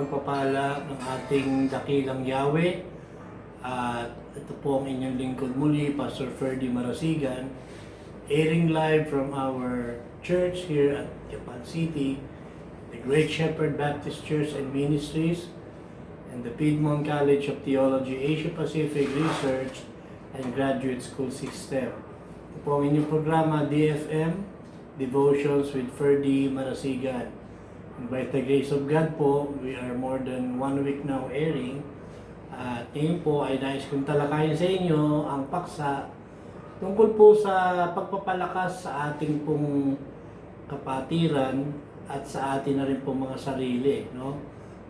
pagpapala ng ating dakilang Yahweh. At ito po ang inyong lingkod muli, Pastor Ferdy Marasigan, airing live from our church here at Japan City, the Great Shepherd Baptist Church and Ministries, and the Piedmont College of Theology Asia Pacific Research and Graduate School System. Ito po ang inyong programa, DFM, Devotions with Ferdy Marasigan. And by the grace of God po, we are more than 1 week now airing. At ngayon po ay nais kong talakayin sa inyo ang paksa tungkol po sa pagpapalakas sa ating pong kapatiran at sa atin na rin pong mga sarili. No?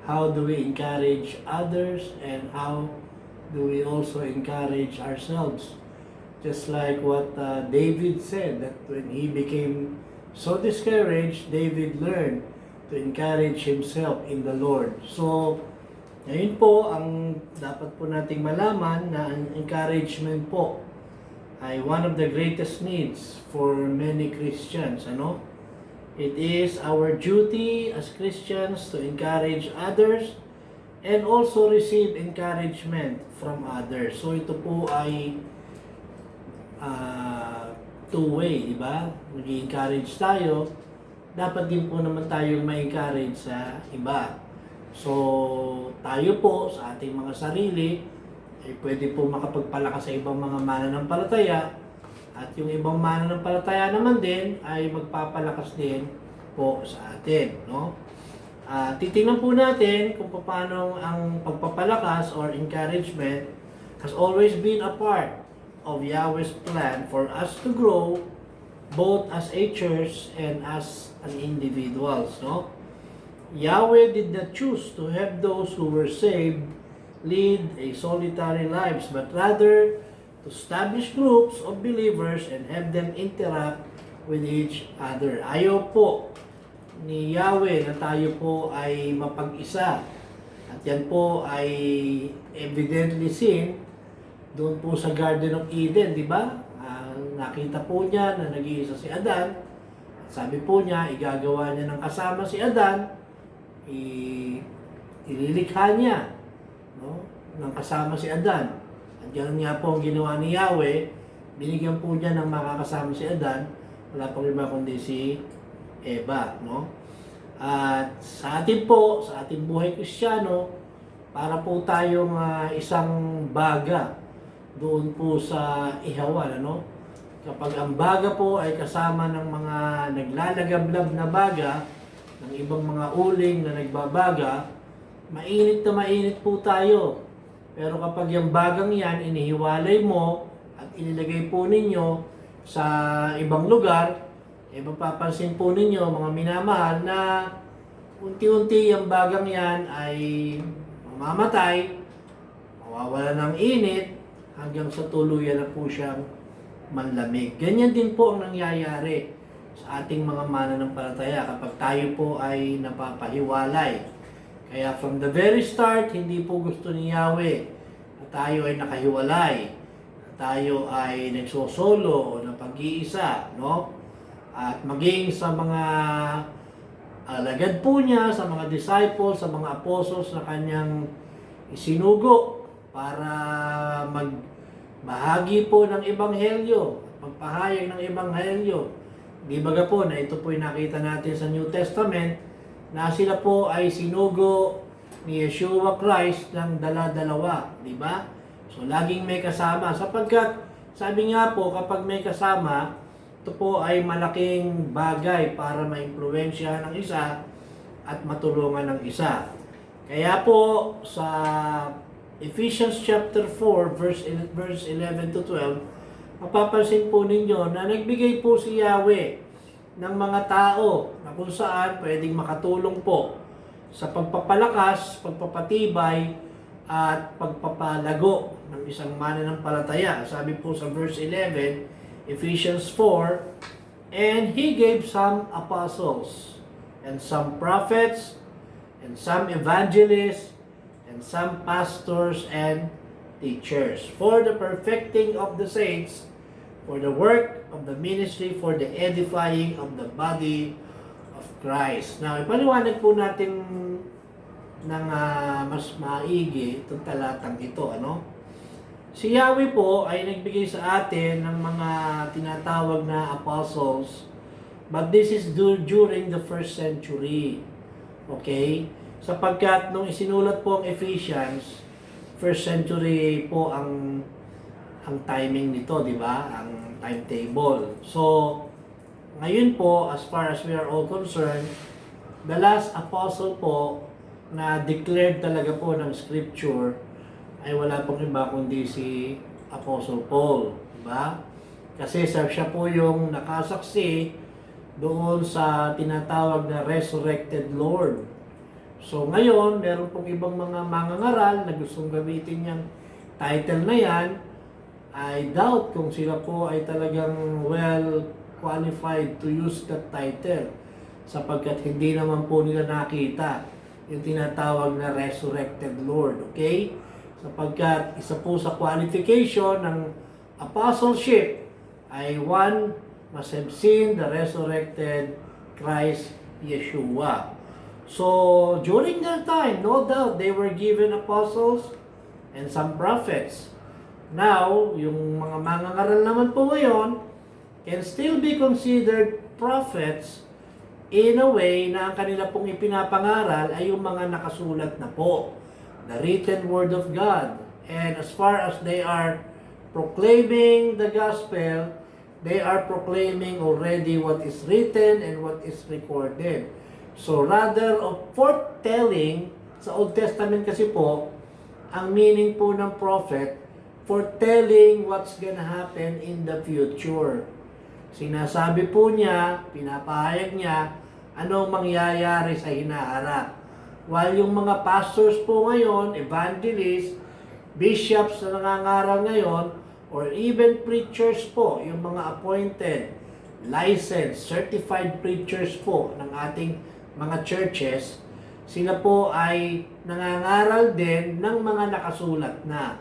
How do we encourage others and how do we also encourage ourselves? Just like what David said, that when he became so discouraged, David learned to encourage himself in the Lord. So, ngayon po, ang dapat po nating malaman na ang encouragement po ay one of the greatest needs for many Christians. Ano? It is our duty as Christians to encourage others and also receive encouragement from others. So, ito po ay two-way, di ba? Mag-encourage tayo, dapat din po naman tayong ma-encourage sa iba. So, tayo po sa ating mga sarili, ay pwede po makapagpalakas sa ibang mga mananampalataya, at yung ibang mananampalataya naman din ay magpapalakas din po sa atin. No? Titingnan po natin kung paano ang pagpapalakas or encouragement has always been a part of Yahweh's plan for us to grow both as a church and as an individuals, no? Yahweh did not choose to have those who were saved lead a solitary lives, but rather to establish groups of believers and have them interact with each other. Ayaw po ni Yahweh na tayo po ay mapag-isa. At yan po ay evidently seen doon po sa Garden of Eden, di ba? Nakita po niya na nag-iisa si Adan. Sabi po niya, igagawa niya ng kasama si Adan, ililikha niya, no? Ng kasama si Adan. At yan nga po ang ginawa ni Yahweh, binigyan po niya ng makakasama si Adan, wala pang iba kundi si Eva. No? At sa atin po, sa ating buhay Kristiyano, para po tayong isang baga doon po sa ihawan, ano? Kapag ang baga po ay kasama ng mga naglalagablab na baga, ng ibang mga uling na nagbabaga, mainit na mainit po tayo. Pero kapag yung bagang yan, inihiwalay mo at inilagay po ninyo sa ibang lugar, mapapansin po ninyo, mga minamahal, na unti-unti yung bagang yan ay mamamatay, mawawala ng init, hanggang sa tuluyan na po siyang manlamig. Ganyan din po ang nangyayari sa ating mga mananampalataya kapag tayo po ay napapahiwalay. Kaya from the very start, hindi po gusto ni Yahweh na tayo ay nakahiwalay, na tayo ay nagsosolo o na pag-iisa, no? At maging sa mga alagad po niya, sa mga disciples, sa mga apostles na kanyang isinugo para magbahagi po ng ebanghelyo, magpahayag ng ebanghelyo. Di baga po na ito po yung nakita natin sa New Testament na sila po ay sinugo ni Yeshua Christ ng dala-dalawa, di ba? So laging may kasama sapagkat sabi nga po kapag may kasama, ito po ay malaking bagay para maimpluwensyahan ng isa at matulungan ng isa. Kaya po sa Ephesians chapter 4 verse 11 to 12, mapapansin po ninyo na nagbigay po si Yahweh ng mga tao na kung saan pwedeng makatulong po sa pagpapalakas, pagpapatibay at pagpapalago ng isang mananampalataya. Sabi po sa verse 11, Ephesians 4, and He gave some apostles, and some prophets, and some evangelists, and some pastors and teachers, for the perfecting of the saints, for the work of the ministry, for the edifying of the body of Christ. Now, ipaliwanag po natin ng mas maigi itong talatang ito, ano? Si Yahweh po ay nagbigay sa atin ng mga tinatawag na apostles, but this is during the first century. Okay? Sapagkat nung isinulat po ang Ephesians, first century po ang timing nito, di ba? Ang timetable. So, ngayon po, as far as we are all concerned, the last apostle po na declared talaga po ng scripture ay wala pong iba kundi si Apostle Paul, di ba? Kasi siya po yung nakasaksi doon sa tinatawag na resurrected Lord. So ngayon, meron pong ibang mga mangangaral na gustong gamitin yung title na yan. I doubt kung sila po ay talagang well qualified to use that title sapagkat hindi naman po nila nakita yung tinatawag na resurrected Lord, okay? Sapagkat isa po sa qualification ng apostleship ay one must have seen the resurrected Christ Yeshua. So, during that time, no doubt, they were given apostles and some prophets. Now, yung mga mangangaral naman po ngayon can still be considered prophets in a way na ang kanila pong ipinapangaral ay yung mga nakasulat na po, the written word of God. And as far as they are proclaiming the gospel, they are proclaiming already what is written and what is recorded. So rather of foretelling, sa Old Testament kasi po, ang meaning po ng prophet, foretelling what's gonna happen in the future. Sinasabi po niya, pinapahayag niya, anong mangyayari sa hinaharap. While yung mga pastors po ngayon, evangelists, bishops na nangangaral ngayon, or even preachers po, yung mga appointed, licensed, certified preachers po ng ating mga churches, sila po ay nangangaral din ng mga nakasulat na.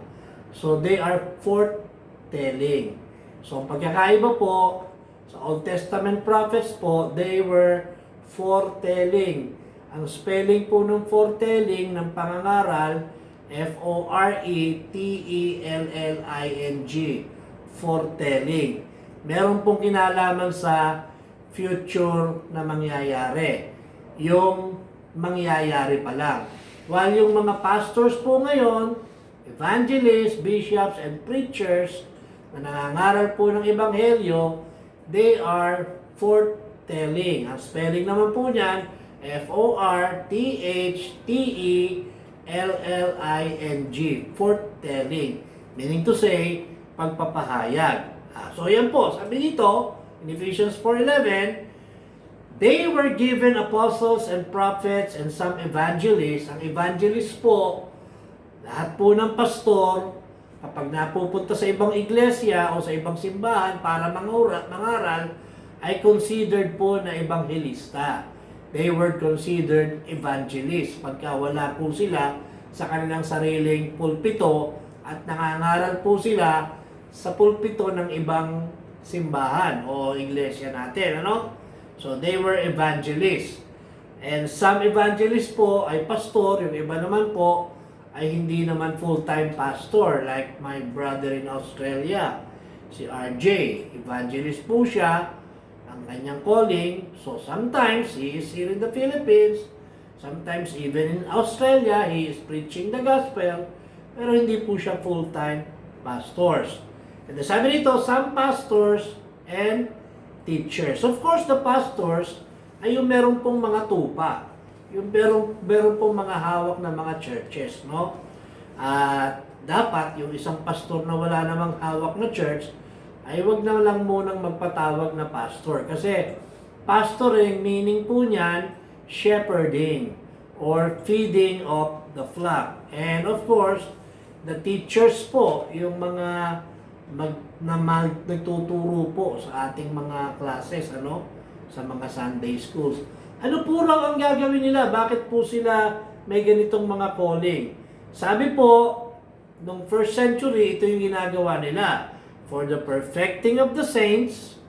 So they are foretelling. So ang pagkakaiba po, sa Old Testament prophets po, they were foretelling. Ang spelling po ng foretelling ng pangangaral, F-O-R-E-T-E-L-L-I-N-G, foretelling. Meron pong kinalaman sa future na mangyayari. Yung mangyayari pa lang. While yung mga pastors po ngayon, evangelists, bishops, and preachers na nangangaral po ng ebanghelyo, they are foretelling. Ang spelling naman po niyan, F-O-R-T-H-T-E-L-L-I-N-G, foretelling. Meaning to say, pagpapahayag. So yan po, sabi dito, in Ephesians 4:11, they were given apostles and prophets and some evangelists. Ang evangelists po, lahat po ng pastor, kapag napupunta sa ibang iglesia o sa ibang simbahan para mangaral, ay considered po na ebanghelista. They were considered evangelists. Pagka wala po sila sa kanilang sariling pulpito at nangangaral po sila sa pulpito ng ibang simbahan o iglesia natin, ano? So they were evangelists. And some evangelists po ay pastor, yung iba naman po ay hindi naman full-time pastor like my brother in Australia, si RJ. Evangelist po siya, ang kanyang calling. So sometimes he is here in the Philippines, sometimes even in Australia, he is preaching the gospel, pero hindi po siya full-time pastors. And sabi nito, some pastors and teachers. Of course, the pastors ay yung meron pong mga tupa. Yung meron pong mga hawak na mga churches, no? At dapat yung isang pastor na wala namang hawak na church ay wag na lang munang magpatawag na pastor. Kasi pastoring, meaning po niyan, shepherding or feeding of the flock. And of course, the teachers po, yung mga nagtuturo po sa ating mga classes, ano? Sa mga Sunday schools. Ano po raw ang gagawin nila? Bakit po sila may ganitong mga calling? Sabi po, nung first century, ito yung ginagawa nila. For the perfecting of the saints,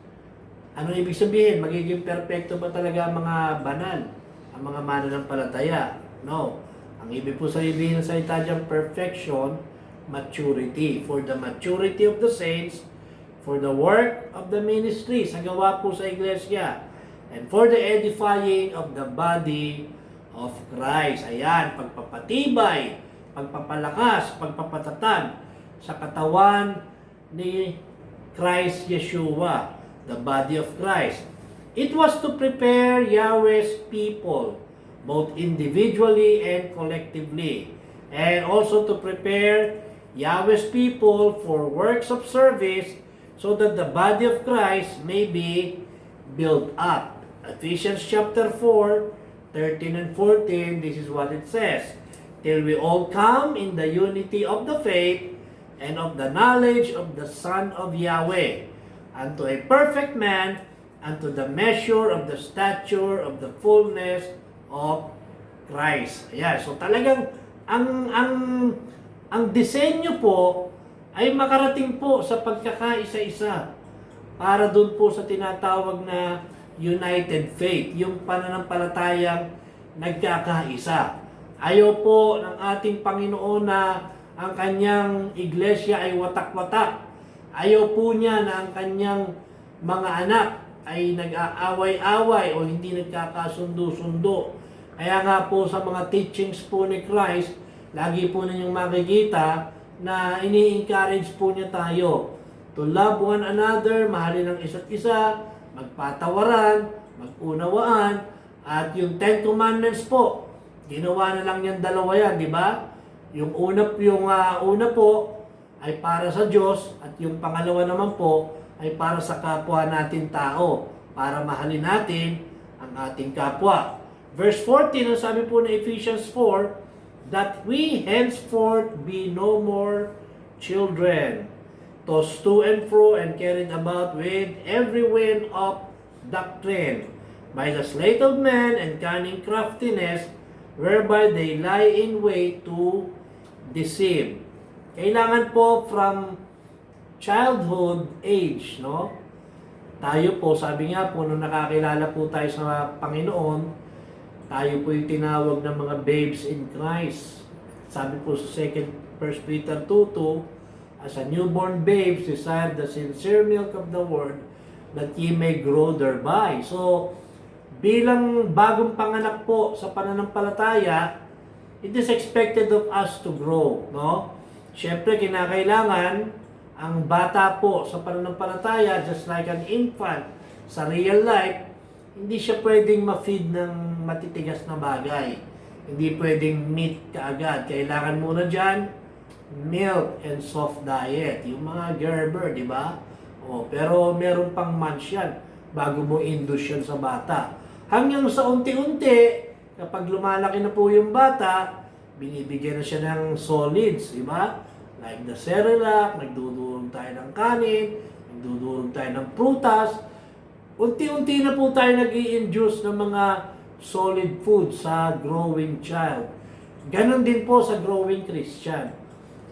ano ibig sabihin? Magiging perfecto ba talaga ang mga banal? Ang mga mananampalataya? No. Ang ibig po sabihin ng salita dyan, perfection, maturity. For the maturity of the saints, for the work of the ministry, sa gawa po sa iglesia, and for the edifying of the body of Christ. Ayan, pagpapatibay, pagpapalakas, pagpapatatag sa katawan ni Christ Yeshua, the body of Christ. It was to prepare Yahweh's people, both individually and collectively, and also to prepare Yahweh's people for works of service so that the body of Christ may be built up. Ephesians chapter 4, 13 and 14, this is what it says. Till we all come in the unity of the faith and of the knowledge of the Son of Yahweh, unto a perfect man, unto the measure of the stature of the fullness of Christ. Ayan, so talagang ang disenyo po ay makarating po sa pagkakaisa-isa para doon po sa tinatawag na united faith, yung pananampalatayang nagkakaisa. Ayaw po ng ating Panginoon na ang kanyang iglesia ay watak-watak. Ayaw po niya na ang kanyang mga anak ay nag-aaway-away o hindi nagkakasundo-sundo. Kaya nga po sa mga teachings po ni Christ, lagi po ninyong makikita na ini-encourage po niya tayo to love one another, mahalin ang isa't isa, magpatawaran, mag-unawaan, at yung 10 Commandments po, ginawa na lang yan dalawa yan, di ba? Yung una po ay para sa Diyos at yung pangalawa naman po ay para sa kapwa natin tao, para mahalin natin ang ating kapwa. Verse 14, ang sabi po ng Ephesians 4, that we henceforth be no more children, tossed to and fro and carried about with every wind of doctrine, by the sleight of men and cunning craftiness, whereby they lie in wait to deceive. Kailangan po from childhood age, no? Tayo po, sabi nga po, nung nakakilala po tayo sa Panginoon, tayo po yung tinawag ng mga babes in Christ. Sabi po sa 1 Peter 2:2, as a newborn babes, desire the sincere milk of the word, that ye may grow thereby. So, bilang bagong panganak po sa pananampalataya, it is expected of us to grow, no? Siyempre, kinakailangan ang bata po sa pananampalataya, just like an infant sa real life, hindi siya pwedeng ma-feed ng matitigas na bagay. Hindi pwedeng meat kaagad. Kailangan muna dyan, milk and soft diet. Yung mga Gerber, di ba? O, pero meron pang months yan bago mo induce yan sa bata. Hanggang sa unti-unti, kapag lumalaki na po yung bata, binibigyan na siya ng solids, di ba? Like the Cerelac, nagdudurog tayo ng kanin, nagdudurog tayo ng prutas. Unti-unti na po tayo nag-i-induce ng mga solid food sa growing child. Ganon din po sa growing Christian.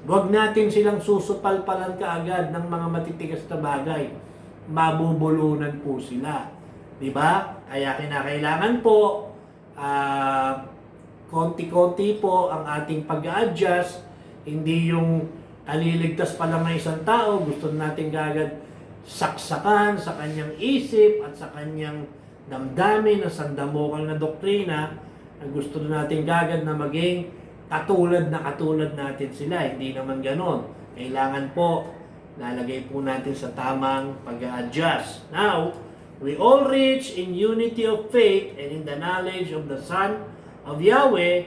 Huwag natin silang susupalpalan kaagad ng mga matitigas na bagay. Mabubulunan po sila. Di ba? Kaya kinakailangan po, konti-konti po ang ating pag-a-adjust. Hindi yung kaliligtas pa lang ng isang tao, gusto natin kaagad saksakan sa kanyang isip at sa kanyang damdamin na sandamokal na doktrina na gusto natin kaagad na maging katulad natin sila. Hindi naman ganon. Kailangan po, lalagay po natin sa tamang pag-a-adjust. Now, we all reach in unity of faith and in the knowledge of the Son of Yahweh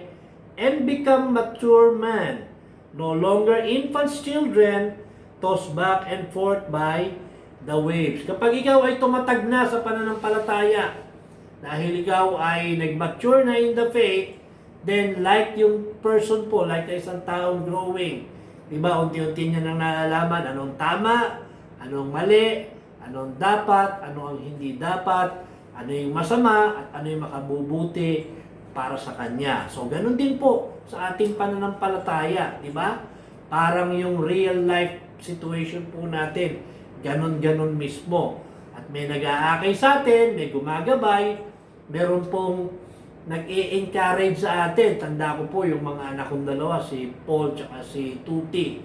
and become mature men, no longer infants children, tossed back and forth by the waves. Kapag ikaw ay tumatag na sa pananampalataya, dahil ikaw ay nag-mature na in the faith, then like yung person po, like isang taong growing, diba, unti-unti niya nang nalalaman anong tama, anong mali, anong dapat, ano ang hindi dapat, ano yung masama, at ano yung makabubuti para sa kanya. So, ganun din po sa ating pananampalataya, diba? Parang yung real life situation po natin, ganun-ganun mismo. At may nag-aakay sa atin, may gumagabay, meron pong nag-i-encourage sa atin. Tanda ko po yung mga anak kong dalawa, si Paul at si Tuti,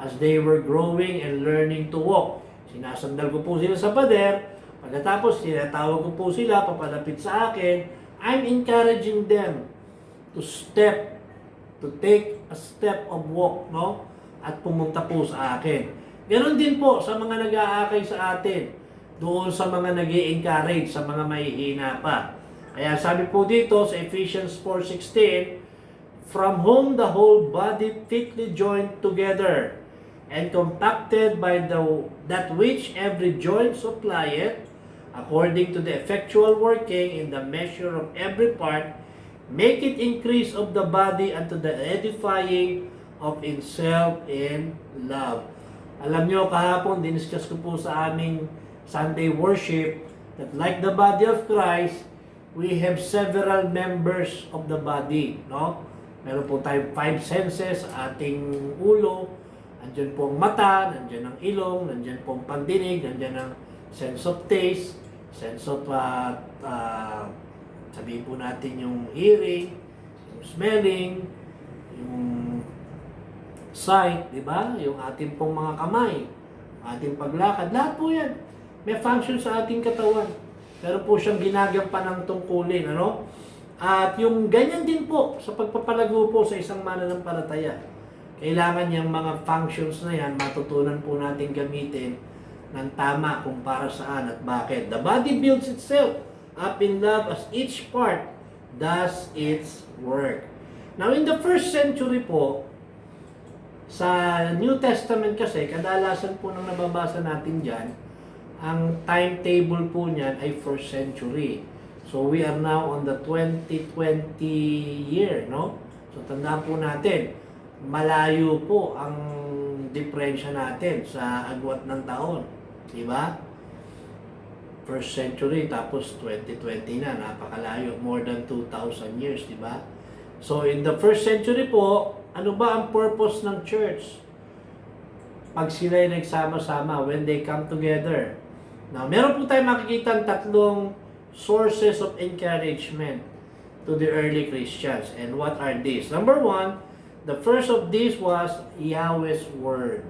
as they were growing and learning to walk. Sinasandal ko po sila sa pader. Pagkatapos, tinatawag ko po sila, papalapit sa akin. I'm encouraging them to take a step of walk, no? At pumunta po sa akin. Ganon din po sa mga nag-aakay sa atin, doon sa mga nag-i-encourage, sa mga mahihina pa. Kaya sabi po dito sa Ephesians 4:16, from whom the whole body fitly joined together and compacted by that which every joint supplieth, according to the effectual working in the measure of every part, make it increase of the body unto the edifying of itself in love. Alam nyo, kahapon, diniscuss ko po sa aming Sunday worship that like the body of Christ, we have several members of the body, no? Meron po tayong 5 senses sa ating ulo. Nandiyan po ang mata, nandiyan ang ilong, nandiyan po ang pandinig, nandiyan ang sense of taste, sense of, sabihin po natin yung hearing, yung smelling, yung sight, di ba? Yung ating pong mga kamay, ating paglakad, lahat po yan. May function sa ating katawan. Pero po siyang ginagampan ng tungkulin, ano? At yung ganyan din po sa pagpapalago po sa isang mananampalataya. Kailangan yung mga functions na yan, matutunan po natin gamitin ng tama kung para saan at bakit. The body builds itself up in love as each part does its work. Now, in the first century po, sa New Testament kasi, kadalasan po nang nababasa natin dyan, ang timetable po niyan ay first century. So, we are now on the 2020 year, no? So, tandaan po natin, malayo po ang diferensya natin sa agwat ng taon. Diba? First century, tapos 2020 na, napakalayo, more than 2,000 years, diba? So, in the first century po, ano ba ang purpose ng church? Pag sila ay nagsama-sama, when they come together. Now, meron po tayong makikita tatlong sources of encouragement to the early Christians. And what are these? Number one, the first of these was Yahweh's Word.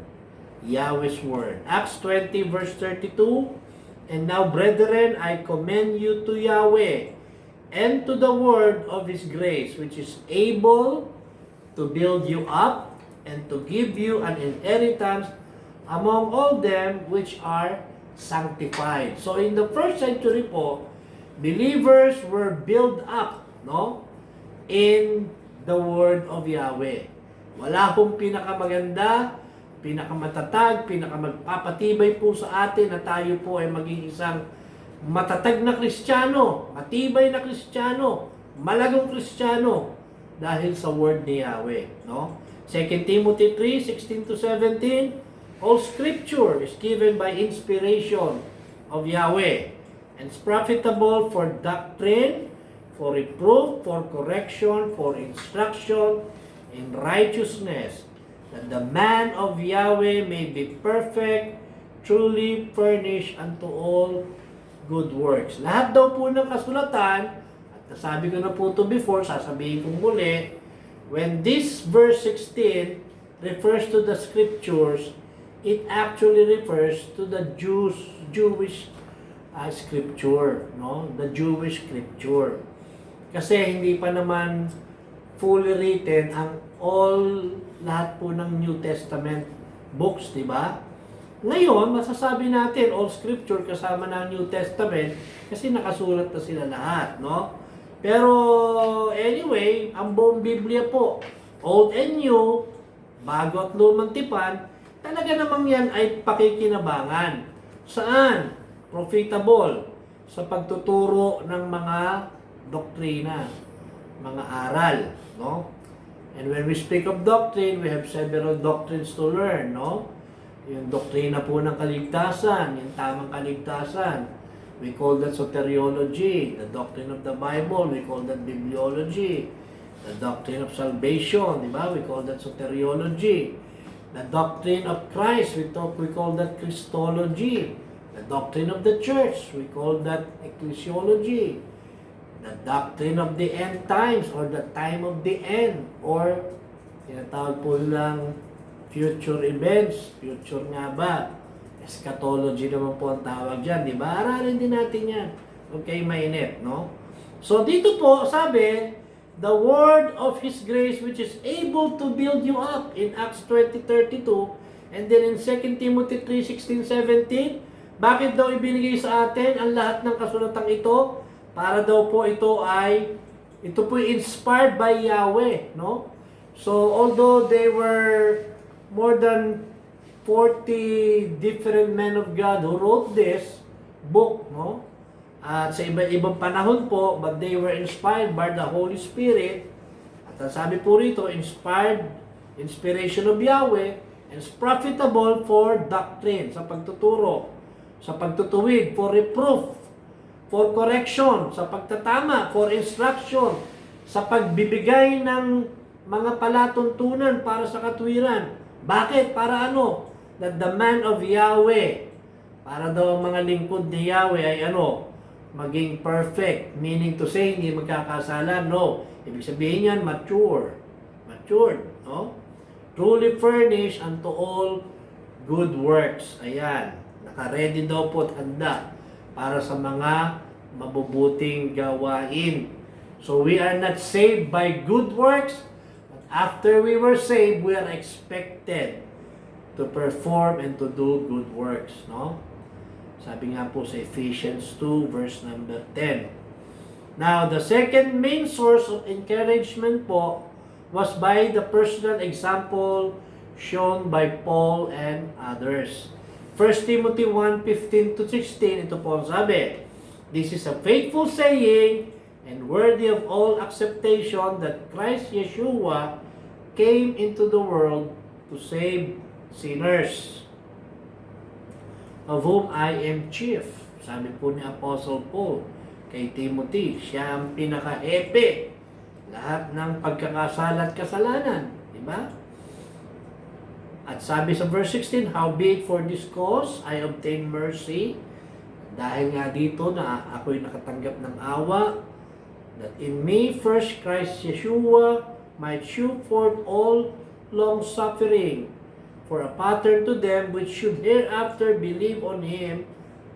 Yahweh's Word. Acts 20 verse 32, and now, brethren, I commend you to Yahweh and to the word of His grace, which is able to build you up and to give you an inheritance among all them which are sanctified. So in the first century po, believers were built up, no, in the word of Yahweh. Wala pong pinakamaganda, pinakamatatag, pinakamagpapatibay po sa atin na tayo po ay maging isang matatag na Kristiyano, matibay na Kristiyano, malagong Kristiyano dahil sa word ni Yahweh, no? 2 Timothy 3:16-17, all scripture is given by inspiration of Yahweh and is profitable for doctrine, for reproof, for correction, for instruction in righteousness, that the man of Yahweh may be perfect, truly furnished unto all good works. Lahat daw po ng kasulatan, at sabi ko na po ito before, sasabihin kong muli, when this verse 16 refers to the scriptures, it actually refers to the Jewish scripture, no? The Jewish scripture. Kasi hindi pa naman fully written ang lahat po ng New Testament books, di ba? Ngayon, masasabi natin all scripture kasama na ang New Testament kasi nakasulat na sila lahat, no? Pero anyway, ang buong Biblia po, Old and New, Bago at Lumang Tipan, talaga namang yan ay pakikinabangan. Saan? Profitable sa pagtuturo ng mga doktrina, mga aral, no? And when we speak of doctrine, we have several doctrines to learn, no? Yung doktrina po ng kaligtasan, yung tamang kaligtasan, we call that soteriology. The doctrine of the Bible, we call that bibliology. The doctrine of salvation, di ba? We call that soteriology. The doctrine of Christ, we call that Christology. The doctrine of the church, we call that ecclesiology. the doctrine of the end times or the time of the end or tinatawag po lang future events, future nga ba? Eschatology naman po ang tawag dyan, di ba? Aralin din natin yan. Okay, mainit, no? So dito po, sabi, the word of His grace which is able to build you up in Acts 20:32 and then in 2 Timothy 3:16-17, bakit daw ibinigay sa atin ang lahat ng kasulatang ito? Para daw po ito po inspired by Yahweh, no? So although they were more than 40 different men of God who wrote this book, no? At sa iba-ibang panahon po, but they were inspired by the Holy Spirit. At ang sabi po rito, inspiration of Yahweh, and is profitable for doctrine, sa pagtuturo, sa pagtutuwid, for reproof, for correction, sa pagtatama, for instruction, sa pagbibigay ng mga palatuntunan para sa katwiran. Bakit? Para ano? That the man of Yahweh, para daw ang mga lingkod ni Yahweh ay ano? Maging perfect. Meaning to say, hindi magkakasala. No. Ibig sabihin yan, mature. Matured. No? Truly furnished unto all good works. Ayan. Naka-ready daw po at handa para sa mga mabubuting gawain. So we are not saved by good works, but after we were saved, we are expected to perform and to do good works. No? Sabi nga po sa Ephesians 2 verse number 10. Now, the second main source of encouragement po was by the personal example shown by Paul and others. 1 Timothy 1:15-16, ito po ang sabi, this is a faithful saying and worthy of all acceptation that Christ Yeshua came into the world to save sinners, of whom I am chief. Sabi po ni Apostle Paul kay Timothy, siya ang pinaka-epe lahat ng pagkakasala at kasalanan. Diba? At sabi sa verse 16, howbeit for this cause I obtain mercy, dahil nga dito na ako'y nakatanggap ng awa, that in me first Christ Yeshua might shew forth all long suffering, for a pattern to them which should hereafter believe on Him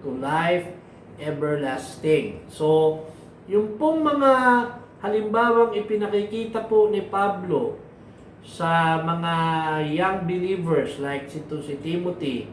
to life everlasting. So, yung pong mga halimbawang ipinakikita po ni Pablo sa mga young believers like si Timothy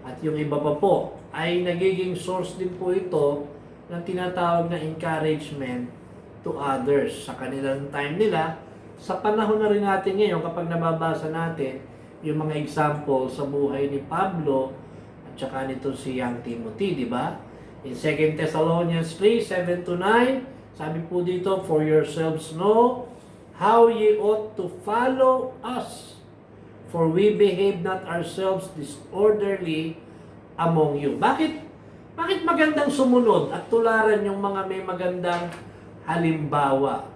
at yung iba pa po, ay nagiging source din po ito ng tinatawag na encouragement to others sa kanilang time nila. Sa panahon na rin natin ngayon, kapag nababasa natin yung mga example sa buhay ni Pablo at saka nito si young Timothy, di ba? In 2 Thessalonians 3:7-9, sabi po dito, for yourselves know how ye ought to follow us, for we behave not ourselves disorderly among you. Bakit magandang sumunod at tularan yung mga may magandang halimbawa?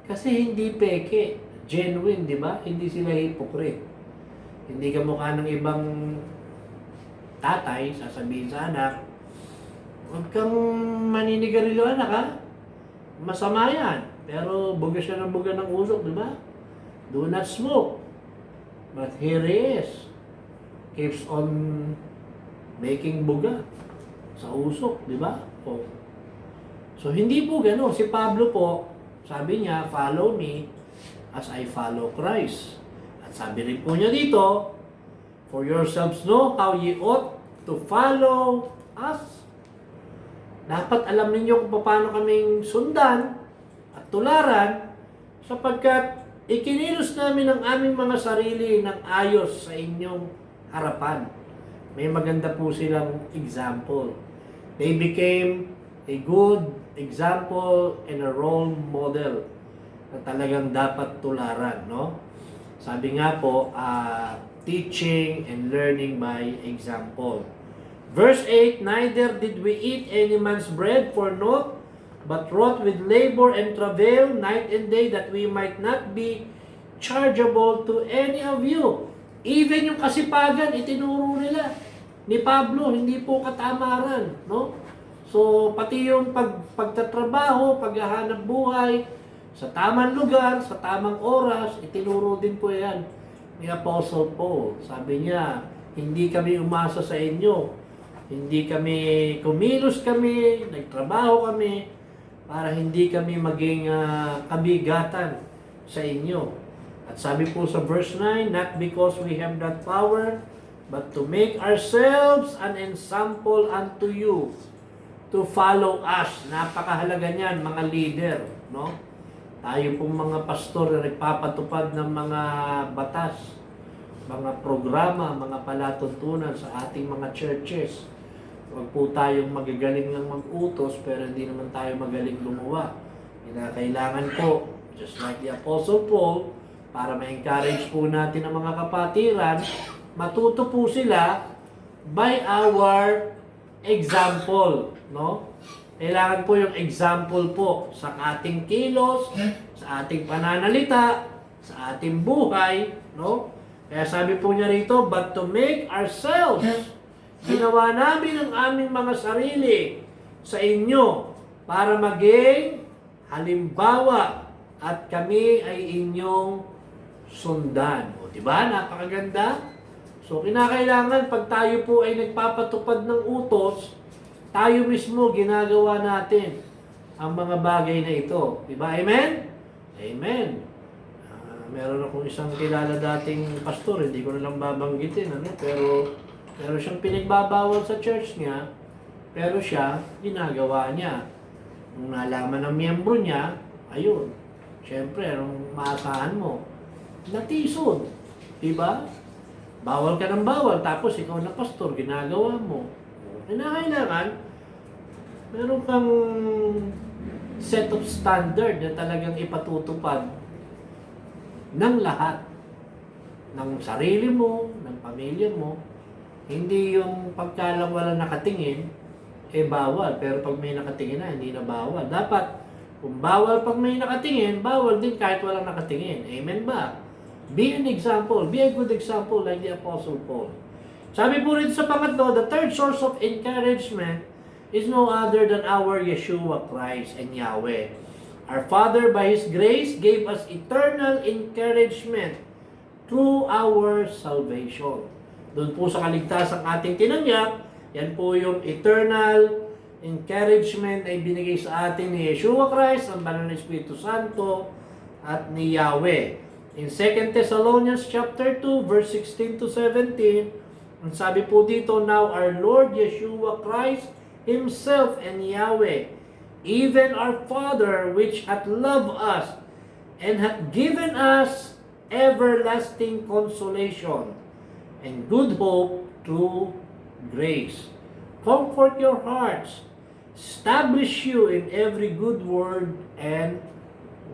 Kasi hindi peke, genuine, di ba? Hindi sila hypocrite. Hindi ka mukha ng ibang tatay, sasabihin sa anak, huwag kang maninigarilyo anak ha. Masama yan. Pero buga siya ng buga ng usok, di ba? Do not smoke. But here he is. Keeps on making buga sa usok, di ba? So hindi po gano'n. Si Pablo po, sabi niya, follow me as I follow Christ. Sabi rin po niya dito, for yourselves know how ye ought to follow us. Dapat alam ninyo kung paano kaming sundan at tularan sapagkat ikinilos namin ang aming mga sarili ng ayos sa inyong harapan. May maganda po silang example. They became a good example and a role model na talagang dapat tularan, no? Sabi nga po, teaching and learning by example. Verse 8, neither did we eat any man's bread for naught, but wrought with labor and travail night and day, that we might not be chargeable to any of you. Even yung kasipagan, itinuro nila ni Pablo, hindi po katamaran, no? So, pati yung pagtatrabaho, paghahanap buhay, sa tamang lugar, sa tamang oras, itinuro din po yan ni Apostle Paul. Sabi niya, hindi kami umasa sa inyo. Hindi kami, kumilos kami, nagtrabaho kami, para hindi kami maging kabigatan sa inyo. At sabi po sa verse 9, not because we have that power, but to make ourselves an example unto you, to follow us. Napakahalaga niyan, mga leader, no? Tayo pong mga pastor na nagpapatupad ng mga batas, mga programa, mga palatuntunan sa ating mga churches. Huwag po tayong magagaling lang mag-utos, pero hindi naman tayo magaling gumawa. Kailangan po, just like the Apostle Paul, para ma-encourage po natin ang mga kapatiran, matuto po sila by our example, no? Kailangan po yung example po sa ating kilos, sa ating pananalita, sa ating buhay, no? Kaya sabi po niya rito, but to make ourselves, ginawa namin ang aming mga sarili sa inyo para maging halimbawa at kami ay inyong sundan. O, diba? Napakaganda. So, kinakailangan pag tayo po ay nagpapatupad ng utos, tayo mismo ginagawa natin ang mga bagay na ito. Diba? Amen? Amen. Meron akong isang kilala dating pastor, hindi ko na lang babanggitin, pero siyang pinagbabawal sa church niya, pero siya, ginagawa niya. Nung nalaman ng miyembro niya, ayun, syempre, anong maasahan mo? Natisod. Diba? Bawal ka ng bawal, tapos ikaw na pastor, ginagawa mo. Kailangan, meron kang set of standard na talagang ipatutupad ng lahat. Ng sarili mo, ng pamilya mo. Hindi yung pagkalang wala nakatingin, bawal. Pero pag may nakatingin na, hindi na bawal. Dapat, kung bawal pag may nakatingin, bawal din kahit walang nakatingin. Amen ba? Be an example. Be a good example like the Apostle Paul. Sabi po rin sa pangatlo, the third source of encouragement is no other than our Yeshua Christ and Yahweh. Our Father, by His grace, gave us eternal encouragement through our salvation. Doon po sa kaligtasan ating tinanggap, yan po yung eternal encouragement ay binigay sa atin ni Yeshua Christ, ang Banal na Espiritu Santo, at ni Yahweh. In 2 Thessalonians chapter 2, verse 16 to 17, ang sabi po dito, now our Lord Yeshua Christ Himself and Yahweh, even our Father, which hath loved us, and hath given us everlasting consolation, and good hope through grace. Comfort your hearts, establish you in every good word and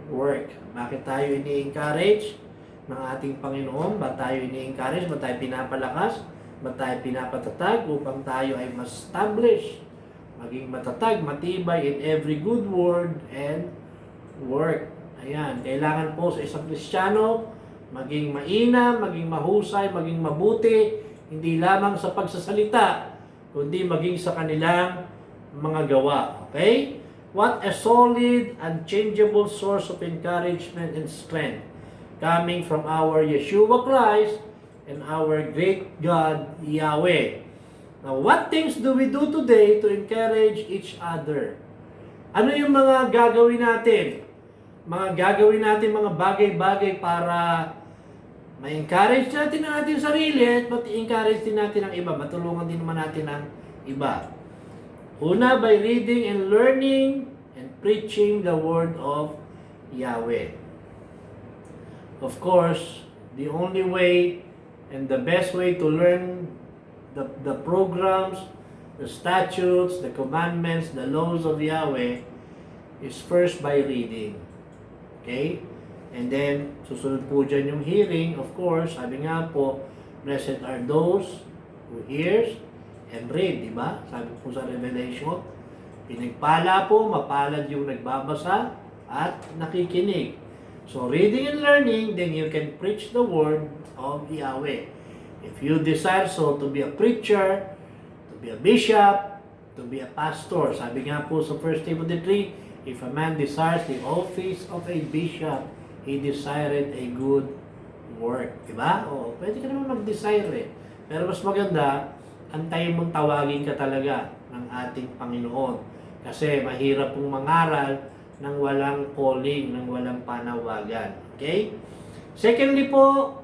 work. Bakit tayo ini-encourage ng ating Panginoon? Ba tayo ini-encourage? Ba tayo pinapalakas? Ba tayo pinapatatag upang tayo ay ma-establish, maging matatag, matibay in every good word and work. Ayan, kailangan po sa isang Kristiyano maging mainam, maging mahusay, maging mabuti, hindi lamang sa pagsasalita, kundi maging sa kanilang mga gawa. Okay? What a solid, unchangeable source of encouragement and strength coming from our Yeshua Christ and our great God, Yahweh. Now, what things do we do today to encourage each other? Ano yung mga gagawin natin? Mga bagay-bagay para ma-encourage natin ang ating sarili at ma-encourage din natin ang iba. Matulungan din naman natin ang iba. Una, by reading and learning and preaching the word of Yahweh. Of course, the only way and the best way to learn the programs, the statutes, the commandments, the laws of Yahweh is first by reading. Okay? And then, susunod po dyan yung hearing. Of course, sabi nga po, blessed are those who hears and read. Diba? Sabi po sa Revelation, pinagpala po, mapalad yung nagbabasa at nakikinig. So, reading and learning, then you can preach the word of Yahweh. If you desire so to be a preacher, to be a bishop, to be a pastor. Sabi nga po sa 1 Timothy 3, if a man desires the office of a bishop, he desired a good work. Diba? O, pwede ka naman mag-desire eh. Pero mas maganda, antayin mong tawagin ka talaga ng ating Panginoon. Kasi mahirap pong mangaral ng walang calling, ng walang panawagan. Okay? Secondly po,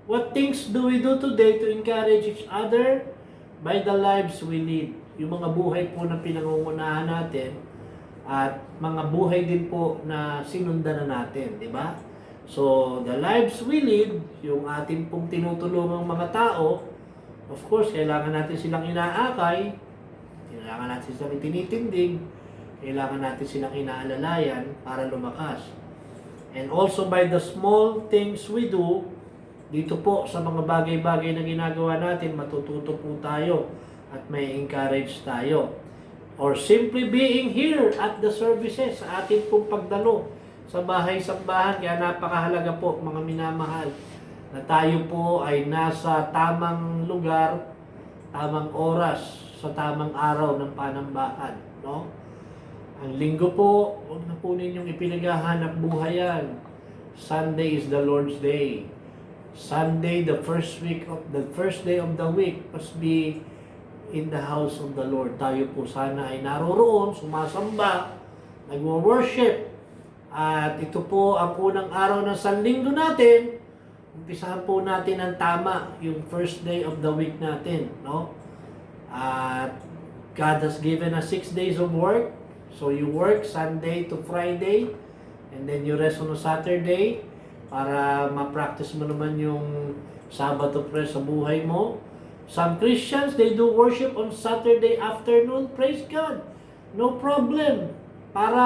what things do we do today to encourage each other? By the lives we lead. Yung mga buhay po na pinangungunahan natin at mga buhay din po na sinundan na natin, di ba? So, the lives we lead, yung ating pong tinutulungang mga tao, of course, kailangan natin silang inaakay, kailangan natin silang itinitindig, kailangan natin silang inaalalayan para lumakas. And also by the small things we do, dito po sa mga bagay-bagay na ginagawa natin, matututo po tayo at may encourage tayo. Or simply being here at the services, sa ating pong pagdalo sa bahay-sambahan. Kaya napakahalaga po, mga minamahal, na tayo po ay nasa tamang lugar, tamang oras, sa tamang araw ng panambahan. No? Ang linggo po, huwag na po ninyong ipinaghahanap buhay yan. Sunday is the Lord's Day. Sunday, the first day of the week must be in the house of the Lord. Tayo po sana ay naroroon, sumasamba, nagwo-worship. At ito po ang unang araw ng Sanlinggo natin. Umpisahan po natin ang tama, yung first day of the week natin, no? At God has given us 6 days of work. So you work Sunday to Friday, and then you rest on a Saturday para ma-practice mo naman yung Sabbath of rest sa buhay mo. Some Christians, they do worship on Saturday afternoon. Praise God. No problem. Para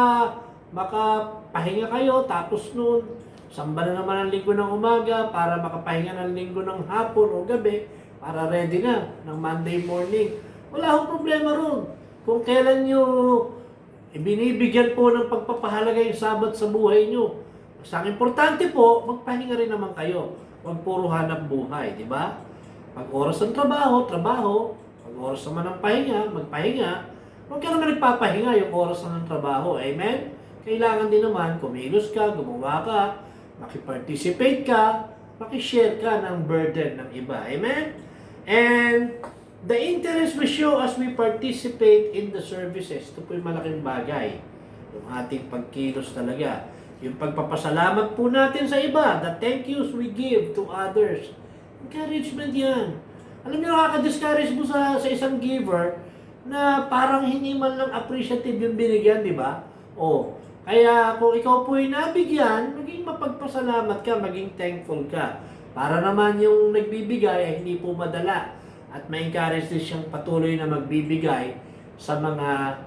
makapahinga kayo, tapos noon, samba na naman ang linggo ng umaga, para makapahinga ng linggo ng hapon o gabi, para ready na ng Monday morning. Wala akong problema ron. Kung kailan nyo ibinibigyan po ng pagpapahalaga yung Sabbath sa buhay nyo. Ang importante po, magpahinga rin naman kayo. Huwag puro hanap buhay, di ba? Pag oras ng trabaho, trabaho. Pag oras naman ng pahinga, magpahinga. Huwag ka naman nagpapahinga yung oras ng trabaho. Amen? Kailangan din naman, kumilos ka, gumawa ka, makiparticipate ka, makishare ka ng burden ng iba. Amen? And the interest we show as we participate in the services, ito po yung malaking bagay. Yung ating pagkilos talaga. Yung pagpapasalamat po natin sa iba, the thank yous we give to others. Encouragement yan. Alam niyo, nakaka-discourage mo sa isang giver na parang hindi man lang appreciative yung binigyan, di ba? O, kaya kung ikaw po ay nabigyan, maging mapagpasalamat ka, maging thankful ka. Para naman yung nagbibigay ay hindi po madala at ma-encourage din siyang patuloy na magbibigay sa mga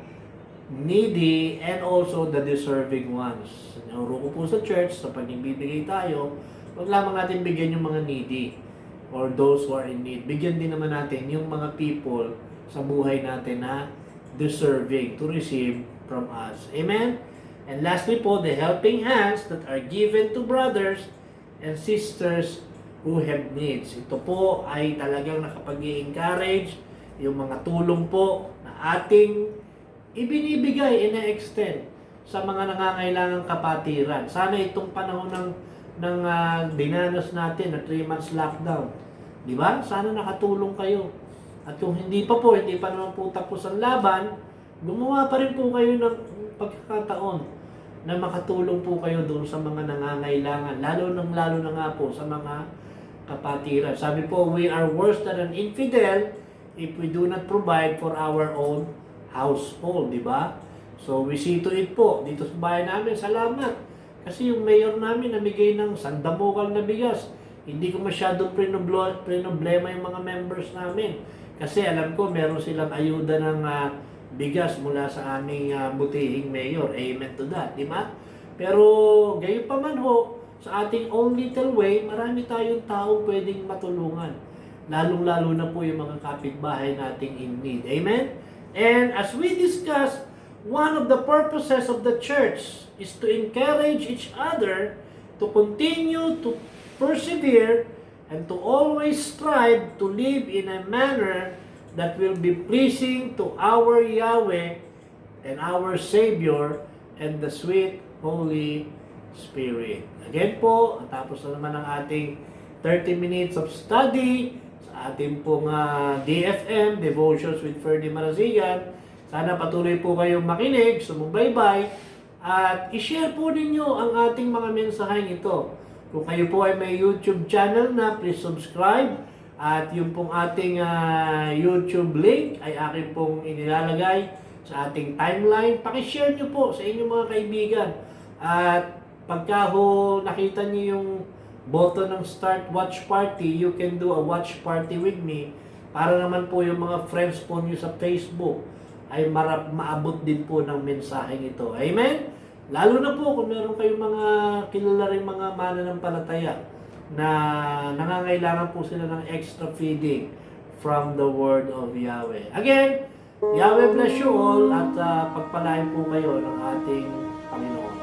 needy and also the deserving ones. Sinuro ko po sa church, sa pagbibigay tayo, wag lamang natin bigyan yung mga needy or those who are in need. Bigyan din naman natin yung mga people sa buhay natin na deserving to receive from us. Amen? And lastly po, the helping hands that are given to brothers and sisters who have needs. Ito po ay talagang nakapag-i-encourage yung mga tulong po na ating ibinibigay, ina-extend sa mga nangangailangang kapatiran. Sana itong panahon ng dinanas natin na 3 months lockdown, di ba? Sana nakatulong kayo. At kung hindi pa naman po tapos ang laban, gumawa pa rin po kayo ng pagkakataon na makatulong po kayo doon sa mga nangangailangan, lalo na nga po sa mga kapatiran. Sabi po, we are worse than an infidel if we do not provide for our own household, di ba? So we see to it po, dito sa bayan namin, salamat. Kasi yung mayor namin namigay ng sandamukal na bigas. Hindi ko masyadong problema yung mga members namin. Kasi alam ko, meron silang ayuda ng bigas mula sa aming butihing mayor. Amen to that, di ba? Pero gayon pa man ho, sa ating own little way, marami tayong tao pwedeng matulungan. Lalong-lalo na po yung mga kapitbahay nating in need. Amen? And as we discussed, one of the purposes of the church is to encourage each other to continue to persevere and to always strive to live in a manner that will be pleasing to our Yahweh and our Savior and the sweet Holy Spirit. Again po, tapos na naman ang ating 30 minutes of study sa ating pong DFM, Devotions with Ferdy Marasigan. Sana patuloy po kayong makinig, sumubaybay, at i-share po ninyo ang ating mga mensaheng ito. Kung kayo po ay may YouTube channel na, please subscribe. At yung pong ating YouTube link ay akin pong inilalagay sa ating timeline. Pakishare nyo po sa inyong mga kaibigan. At pagka ho nakita nyo yung button ng Start Watch Party, you can do a watch party with me. Para naman po yung mga friends po nyo sa Facebook ay maabot din po ng mensaheng ito. Amen? Lalo na po kung meron kayong mga kilala rin mga mananampalataya na nangangailangan po sila ng extra feeding from the Word of Yahweh. Again, Yahweh bless you all at pagpalain po kayo ng ating Panginoon.